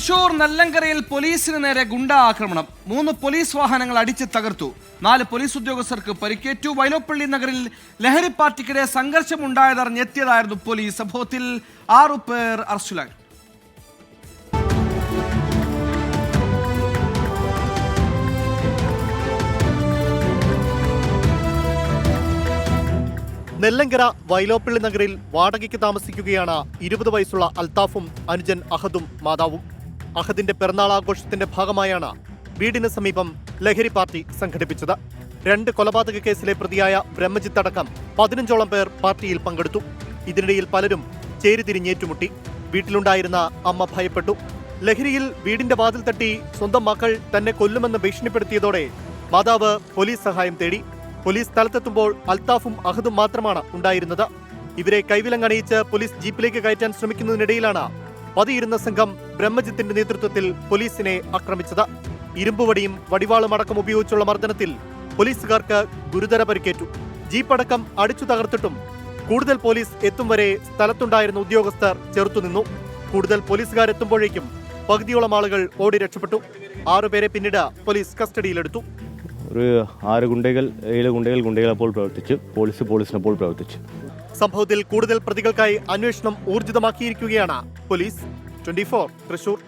തൃശൂർ നെല്ലങ്കരയിൽ പോലീസിന് നേരെ ഗുണ്ടാ ആക്രമണം. 3 പോലീസ് വാഹനങ്ങൾ അടിച്ച് തകർത്തു. 4 പോലീസ് ഉദ്യോഗസ്ഥർക്ക് പരിക്കേറ്റു. വൈലോപ്പള്ളി നഗറിൽ ലഹരി പാർട്ടിക്കിടെ സംഘർഷമുണ്ടായതറിഞ്ഞെത്തിയതായിരുന്നു പോലീസ്. സംഭവത്തിൽ 6 പേർ അറസ്റ്റിലായി. നെല്ലങ്കര വൈലോപ്പള്ളി നഗറിൽ വാടകയ്ക്ക് താമസിക്കുകയാണ് 20 വയസ്സുള്ള അൽത്താഫും അനുജൻ അഹദും മാതാവും. അഹദിന്റെ പിറന്നാൾ ആഘോഷത്തിന്റെ ഭാഗമായാണ് വീടിന് സമീപം ലഹരി പാർട്ടി സംഘടിപ്പിച്ചത്. 2 കൊലപാതക കേസിലെ പ്രതിയായ ബ്രഹ്മജിത്ത് അടക്കം 15ഓളം പേർ പാർട്ടിയിൽ പങ്കെടുത്തു. ഇതിനിടയിൽ പലരും ചേരിതിരിഞ്ഞേറ്റുമുട്ടി. വീട്ടിലുണ്ടായിരുന്ന അമ്മ ഭയപ്പെട്ടു. ലഹരിയിൽ വീടിന്റെ വാതിൽ തട്ടി സ്വന്തം മക്കൾ തന്നെ കൊല്ലുമെന്ന് ഭീഷണിപ്പെടുത്തിയതോടെ മാതാവ് പോലീസ് സഹായം തേടി. പോലീസ് സ്ഥലത്തെത്തുമ്പോൾ അൽത്താഫും അഹദും മാത്രമാണ് ഉണ്ടായിരുന്നത്. ഇവരെ കൈവിലങ്ങണിയിച്ച് പോലീസ് ജീപ്പിലേക്ക് കയറ്റാൻ ശ്രമിക്കുന്നതിനിടയിലാണ് പതിയിരുന്ന സംഘം ബ്രഹ്മജിത്തിന്റെ നേതൃത്വത്തിൽ പോലീസിനെ ആക്രമിച്ചത്. ഇരുമ്പുവടിയും വടിവാളും അടക്കം ഉപയോഗിച്ചുള്ള മർദ്ദനത്തിൽ പോലീസുകാർക്ക് ഗുരുതര പരിക്കേറ്റു. ജീപ്പടക്കം അടിച്ചു തകർത്തിട്ടും കൂടുതൽ പോലീസ് എത്തും വരെ സ്ഥലത്തുണ്ടായിരുന്ന ഉദ്യോഗസ്ഥർ ചെറുത്തുനിന്നു. കൂടുതൽ പോലീസുകാരെത്തുമ്പോഴേക്കും പകുതിയോളം ആളുകൾ ഓടി രക്ഷപ്പെട്ടു. 6 പേരെ പിന്നീട് പോലീസ് കസ്റ്റഡിയിലെടുത്തു. ഒരു 6 ഗുണ്ടകൾ 7 ഗുണ്ടകൾ അപ്പോൾ പ്രവർത്തിച്ചു. പോലീസിനപ്പോൾ പ്രവർത്തിച്ചു. സംഭവത്തിൽ കൂടുതൽ പ്രതികൾക്കായി അന്വേഷണം ഊർജിതമാക്കിയിരിക്കുകയാണ് പോലീസ്. 24 തൃശൂർ.